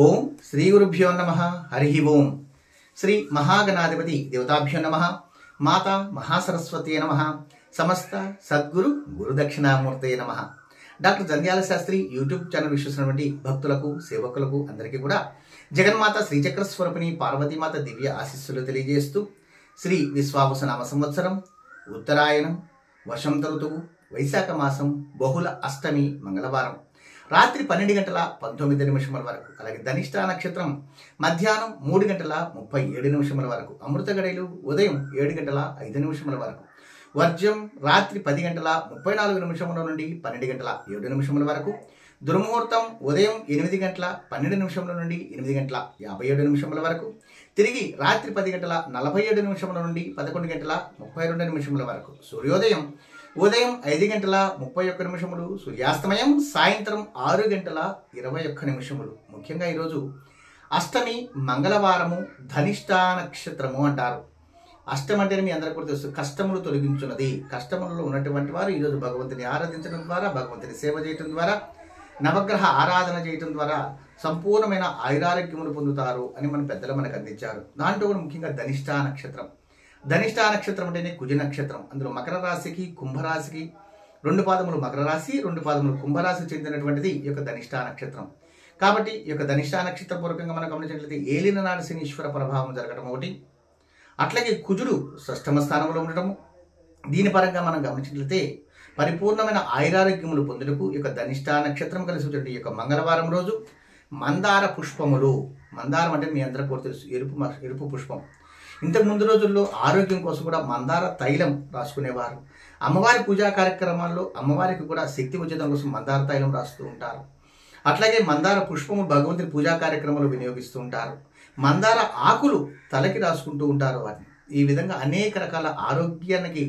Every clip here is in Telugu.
ఓం శ్రీ గురుభ్యో నమః. హరి ఓం. శ్రీ మహాగణాధిపతి దేవతాభ్యో నమః. మాతా మహాసరస్వతి నమః. సమస్త సద్గురు గురుదక్షిణామూర్తే నమః. Doctor Jandhyala Sastri YouTube channel వీక్షిస్తున్నటువంటి భక్తులకు సేవకులకు అందరికీ కూడా జగన్మాత శ్రీచక్ర స్వరూపిణి పార్వతీమాత దివ్య ఆశీస్సులు తెలియజేస్తూ శ్రీ విశ్వావసనామ సంవత్సరం ఉత్తరాయణం వసంత ఋతువు వైశాఖ మాసం బహుళ అష్టమి మంగళవారం రాత్రి 12:19 వరకు, అలాగే ధనిష్ట నక్షత్రం మధ్యాహ్నం 3:37 వరకు, అమృత గడియలు ఉదయం 7:05 వరకు, వర్జ్యం రాత్రి 10:34 నుండి 12:07 వరకు, దుర్ముహూర్తం ఉదయం 8:12 నుండి 8:57 వరకు, తిరిగి రాత్రి 10:47 నుండి 11:32 వరకు, సూర్యోదయం ఉదయం 5:31, సూర్యాస్తమయం సాయంత్రం 6:21. ముఖ్యంగా ఈరోజు అష్టమి మంగళవారము, ధనిష్ట నక్షత్రము అంటారు. అష్టం అంటే మీ అందరికీ కూడా తెలుసు, కష్టములు తొలగించున్నది. కష్టములలో ఉన్నటువంటి వారు ఈరోజు భగవంతుని ఆరాధించడం ద్వారా, భగవంతుని సేవ చేయటం ద్వారా, నవగ్రహ ఆరాధన చేయటం ద్వారా సంపూర్ణమైన ఆయురారోగ్యములు పొందుతారు అని మన పెద్దలు మనకు అందించారు. దాంట్లో కూడా ముఖ్యంగా ధనిష్ట నక్షత్రం. ధనిష్ట నక్షత్రం అంటేనే కుజ నక్షత్రం. అందులో మకర రాశికి కుంభరాశికి 2 పాదములు మకర రాశి, 2 పాదములు కుంభరాశి చెందినటువంటిది ఈ యొక్క ధనిష్ట నక్షత్రం. కాబట్టి ఈ యొక్క ధనిష్ట నక్షత్ర పూర్వకంగా మనం గమనించినట్లయితే ఏలిన నాడు శనీశ్వర ప్రభావం జరగడం ఒకటి, అట్లాగే కుజుడు షష్ఠమ స్థానంలో ఉండటము. దీని పరంగా మనం గమనించినట్లయితే పరిపూర్ణమైన ఆయురారోగ్యములు పొందుటకు ఈ యొక్క ధనిష్ట నక్షత్రం కలిసి వచ్చే ఈ యొక్క మంగళవారం రోజు మందార పుష్పములు, మందారం అంటే మీ అందరికీ కూడా తెలుసు, ఎరుపు పుష్పం. ఇంతకు ముందు రోజుల్లో ఆరోగ్యం కోసం కూడా మందార తైలం రాసుకునేవారు. అమ్మవారి పూజా కార్యక్రమాల్లో అమ్మవారికి కూడా శక్తి వచ్చేదాని కోసం మందార తైలం రాస్తూ ఉంటారు. అట్లాగే మందార పుష్పము భగవంతుని పూజా కార్యక్రమాలు వినియోగిస్తూ ఉంటారు. మందార ఆకులు తలకి రాసుకుంటూ ఉంటారు. వాటిని ఈ విధంగా అనేక రకాల ఆరోగ్యానికి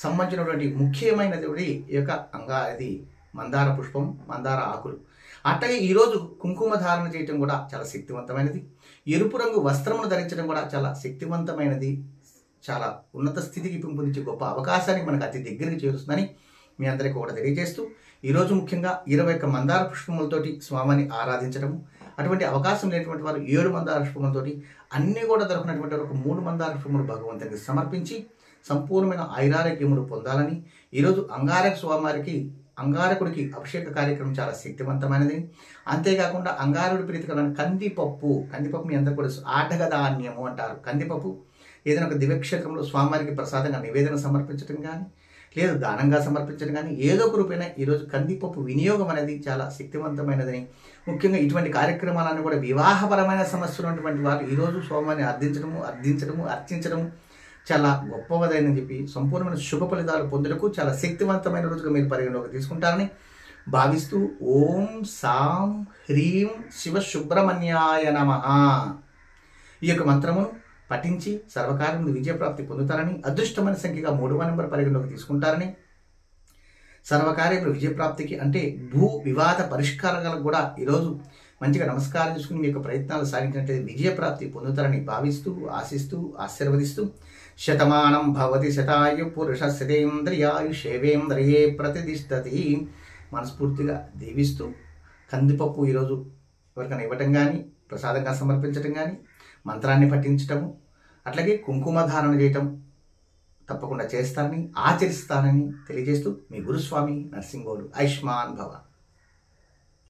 సంబంధించినటువంటి ముఖ్యమైనది ఈ యొక్క ఇది మందార పుష్పం, మందార ఆకులు. అట్లాగే ఈరోజు కుంకుమ ధారణ చేయటం కూడా చాలా శక్తివంతమైనది. ఎరుపు రంగు వస్త్రమును ధరించడం కూడా చాలా శక్తివంతమైనది. చాలా ఉన్నత స్థితికి పెంపొందించే గొప్ప అవకాశానికి మనకు అతి దగ్గరికి చేరుస్తుందని మీ అందరికీ కూడా తెలియజేస్తూ, ఈరోజు ముఖ్యంగా 21 మందార పుష్పములతోటి స్వామిని ఆరాధించడము, అటువంటి అవకాశం లేనటువంటి వారు 7 మందార పుష్పములతోటి, అన్నీ కూడా దొరికినటువంటి వారు 3 మందార పుష్పములు భగవంతునికి సమర్పించి సంపూర్ణమైన ఆయురారోగ్యములు పొందాలని, ఈరోజు అంగారకుడికి అభిషేక కార్యక్రమం చాలా శక్తివంతమైనది. అంతేకాకుండా అంగారుడి ప్రీతికరమైన కందిపప్పు మీ అందరూ కూడా ఆటగ ధాన్యము అంటారు. కందిపప్పు ఏదైనా ఒక దివ్యక్షేత్రంలో స్వామివారికి ప్రసాదంగా నివేదన సమర్పించడం కానీ, లేదు దానంగా సమర్పించడం కానీ, ఏదో ఒక రూపైన ఈరోజు కందిపప్పు వినియోగం అనేది చాలా శక్తివంతమైనదని, ముఖ్యంగా ఇటువంటి కార్యక్రమాలను కూడా వివాహపరమైన సమస్యలు ఉన్నటువంటి వారు ఈరోజు స్వామివారిని అర్చించడము చాలా గొప్పవదని చెప్పి సంపూర్ణమైన శుభ ఫలితాలు పొందుటకు చాలా శక్తివంతమైన రోజుగా మీరు పరిగణలోకి తీసుకుంటారని భావిస్తూ, ఓం సాం హ్రీం శివ సుబ్రహ్మణ్యాయ నమః ఈ యొక్క మంత్రమును పఠించి సర్వకార్యములు విజయప్రాప్తి పొందుతారని, అదృష్టమైన సంఖ్యగా 3వ నెంబర్ పరిగణలోకి తీసుకుంటారని, సర్వకార్యములు విజయప్రాప్తికి అంటే భూ వివాద పరిష్కారాలకు కూడా ఈరోజు మంచిగా నమస్కారం చేసుకుని మీ యొక్క ప్రయత్నాలు సాగించినట్లయితే విజయప్రాప్తి పొందుతారని భావిస్తూ, ఆశిస్తూ, ఆశీర్వదిస్తూ, శతమానం భవతి శతాయు పురుష శతేంద్రియాయుషేవేంద్రియే ప్రతిష్టతి మనస్ఫూర్తిగా దీవిస్తూ, కందిపప్పు ఈరోజు ఎవరికైనా ఇవ్వటం కానీ, ప్రసాదంగా సమర్పించడం కానీ, మంత్రాన్ని పఠించటము, అట్లాగే కుంకుమ ధారణ చేయటం తప్పకుండా చేస్తారని, ఆచరిస్తారని తెలియజేస్తూ మీ గురుస్వామి నరసింగోలు. ఆయుష్మాన్ భవ.